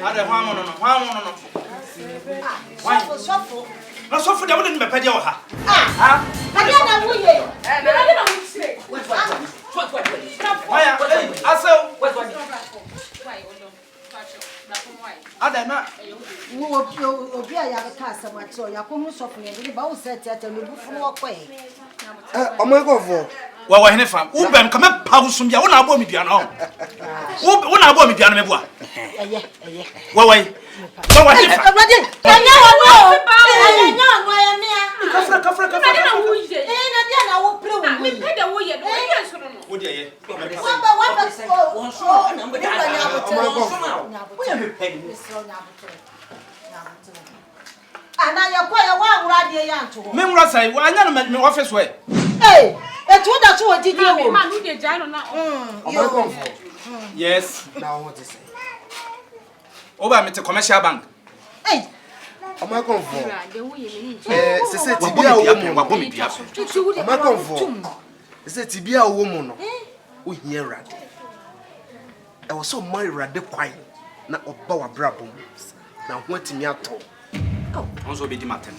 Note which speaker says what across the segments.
Speaker 1: Ada hwa no. Shuffle. No shuffle da wouldn't be pedia ha. Ah.
Speaker 2: Pedia na wuye.
Speaker 1: Na mu sire. Waya, aso. Ada na
Speaker 2: wo obi a ya ka asama cho ya ko hu shuffle ye ba wo set ya no bufu no kwe.
Speaker 3: Omo Komfo.
Speaker 1: Wa hene fam. Wo bem ka me pa wo sum bia wo na abo mi bia na ho. Wo na abo mi bia na me bua.
Speaker 2: Eye.
Speaker 1: Wa hene fam.
Speaker 2: Brother, anya wo no. Anya wo ya me a.
Speaker 1: Kafra.
Speaker 2: Na wo ye. Na dia na wo pre wo. Me pe da wo ye. Wo ye soro no.
Speaker 1: Wo dia ye.
Speaker 2: Wa ba
Speaker 3: Won so na mbe da. Wo ye me pe ni.
Speaker 2: Ana ya kwa ya wa wura de ya nto.
Speaker 1: Me wura sai wa anya no me office we.
Speaker 2: Eh, etu da so odidi wo.
Speaker 4: Ma no de jano na.
Speaker 3: Omo Komfo.
Speaker 1: Yes.
Speaker 3: Now what is it?
Speaker 1: Oba me te commercial bank.
Speaker 2: Eh.
Speaker 3: Omo Komfo.
Speaker 4: De wo ye me ni.
Speaker 3: Se tibia wo mu.
Speaker 1: Wa bomi bia.
Speaker 3: Omo Komfo. Se tibia wo mu no. Wo hia rade. E wo so mo rade kwai na oba wa brabom. Na ho atimi ato.
Speaker 1: Onzo be di matem.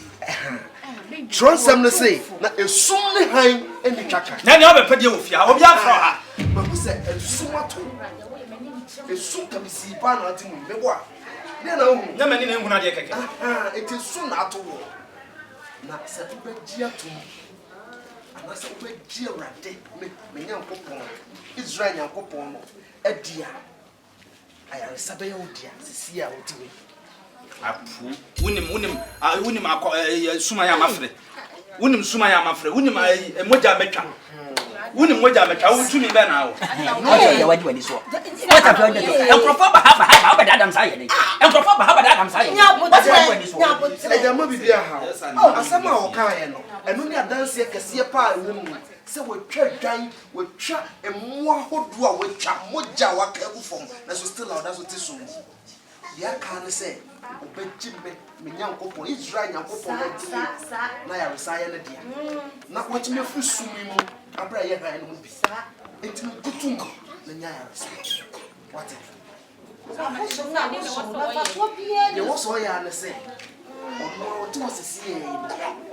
Speaker 3: Tronsem no say na esum ne han eni twaka.
Speaker 1: Na ne oba pede wo fia, obi afro ha.
Speaker 3: Ba ku se esum ato. Esum ka bisi pa na ati mu mebo a. Ne na hu.
Speaker 1: Na mani na hu na de keke.
Speaker 3: Eti esum na ato wo. Na se oba gi ato. Ana se oba gi awrade me nyankopon. Israel nyankopon no adia. Ayare sabe ya odia sisi a otiwe.
Speaker 1: Apu wunim suma ya mafre wunim suma ya mafre wunim moja metwa wunim moja metwa wutumi be na wo
Speaker 5: ya wadi so what have you done enkrofo ba ha da adam sa ye ni enkrofo ba ha da adam sa ye
Speaker 3: e ja mo bibia ha asama o kan ye no enu ni adanse kese pa ewu mu se wotwa dwan wotwa emu ahodo a wotwa moja waka ebu fom na so still out so tiso ya kan se obejimbe me nyankopon Israel nyankopon na ya resaya na dia na watime fu sumi mu abra ye han no bi entimi kutum na nya ya resaya what ye wo so ya na se ono ti wo sisi ye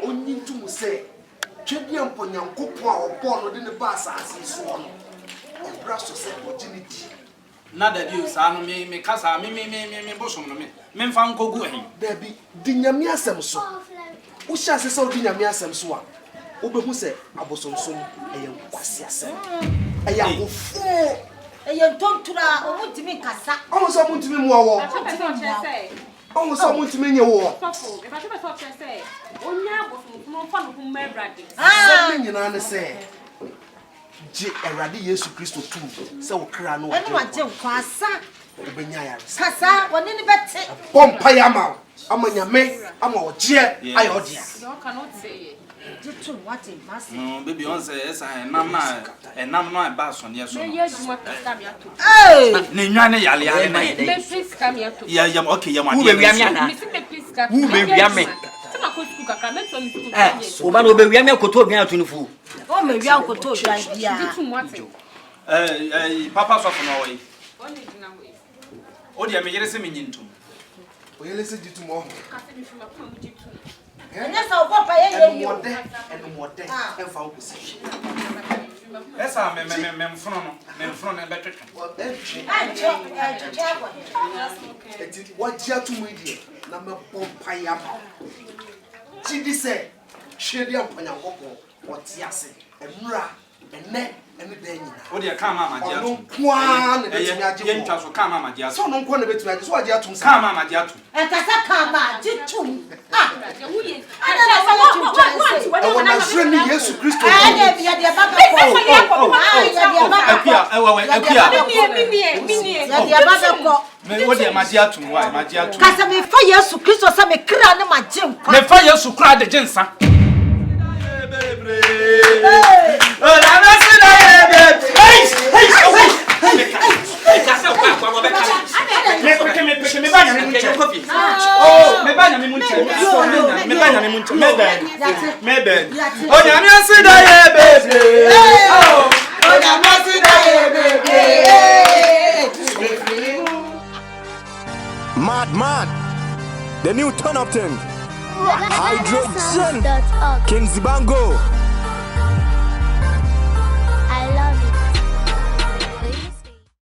Speaker 3: onyi ntum se twebia mpo nyankopon a obo no de ne ba asase so no abra so se ojiniti
Speaker 1: na da dio sa no me kasa me bosom no me mfa nkogu ahin
Speaker 3: Baby, di nyame asem so. Wo sha se di nyame asem so a. Wo be hu se abosonsom eye nkwase asem. Eye agofo.
Speaker 2: Eye ntontura o mutimi kasa.
Speaker 3: Omo so mutimi mu awo. Omo so mutimi nye wo.
Speaker 4: Fofo, e ba tebe so say. Onya abofo no fa no hu mebrade.
Speaker 3: Se nyina ne se. Je Erade Yesu Kristo tu se wo kra no.
Speaker 2: Enu waje nkwasa.
Speaker 3: Obenya ya.
Speaker 2: Kasa woni ni bete.
Speaker 3: Pompa ya ma. Ama nyame, ama oje ayo odia.
Speaker 4: No cannot say.
Speaker 2: Jitu wati masi.
Speaker 1: no baby on say esa enam no ba so ne so
Speaker 4: Me yeduma pista mi ato.
Speaker 1: na nwa ne yale yale na
Speaker 4: Me pista mi ato.
Speaker 1: ya okay ya
Speaker 5: Wo be wiame ana
Speaker 4: Me si me pista.
Speaker 5: Wo be wiame.
Speaker 4: Tina ko school kaka me so mi school.
Speaker 5: o ba no be wiame akoto obian ato nufu
Speaker 2: O me wi ankoto dwan bia.
Speaker 4: Jitu mwate.
Speaker 1: papa so no we
Speaker 4: Oni dina we.
Speaker 1: o dia me yere se me nyintum
Speaker 3: Oyele se jitu mo.
Speaker 4: Kase mi fuma ko mu jitu.
Speaker 2: Enya sa o papa ye ye yo.
Speaker 3: Enu mode enfa wo kusi.
Speaker 1: esa me mfono na betwetwa
Speaker 2: Ancho,
Speaker 3: Eti wajia tu mu die na me pompa ya ma. Chidi se hwede ampanya gogo wote ase. Emra ene de nyina.
Speaker 1: o dia ka mama dia
Speaker 3: Ono kwa na betumi age.
Speaker 1: ye ntwa so ka mama dia
Speaker 3: So no kwa na betumi age so wajia atum sa.
Speaker 1: ka mama dia to
Speaker 2: Enkasa kama jitu.
Speaker 4: Ya wuye.
Speaker 3: Ewo na zreni Yesu Kristo.
Speaker 2: Ane bia de baba ko.
Speaker 1: me o dia ma dia to why ma dia to
Speaker 2: Kasa me fa Yesu Kristo sa me kra ne ma je nkwa.
Speaker 1: me fa Yesu kra de jinsa
Speaker 6: Mad. The new turn up thing. Hydrogen. King Zibango.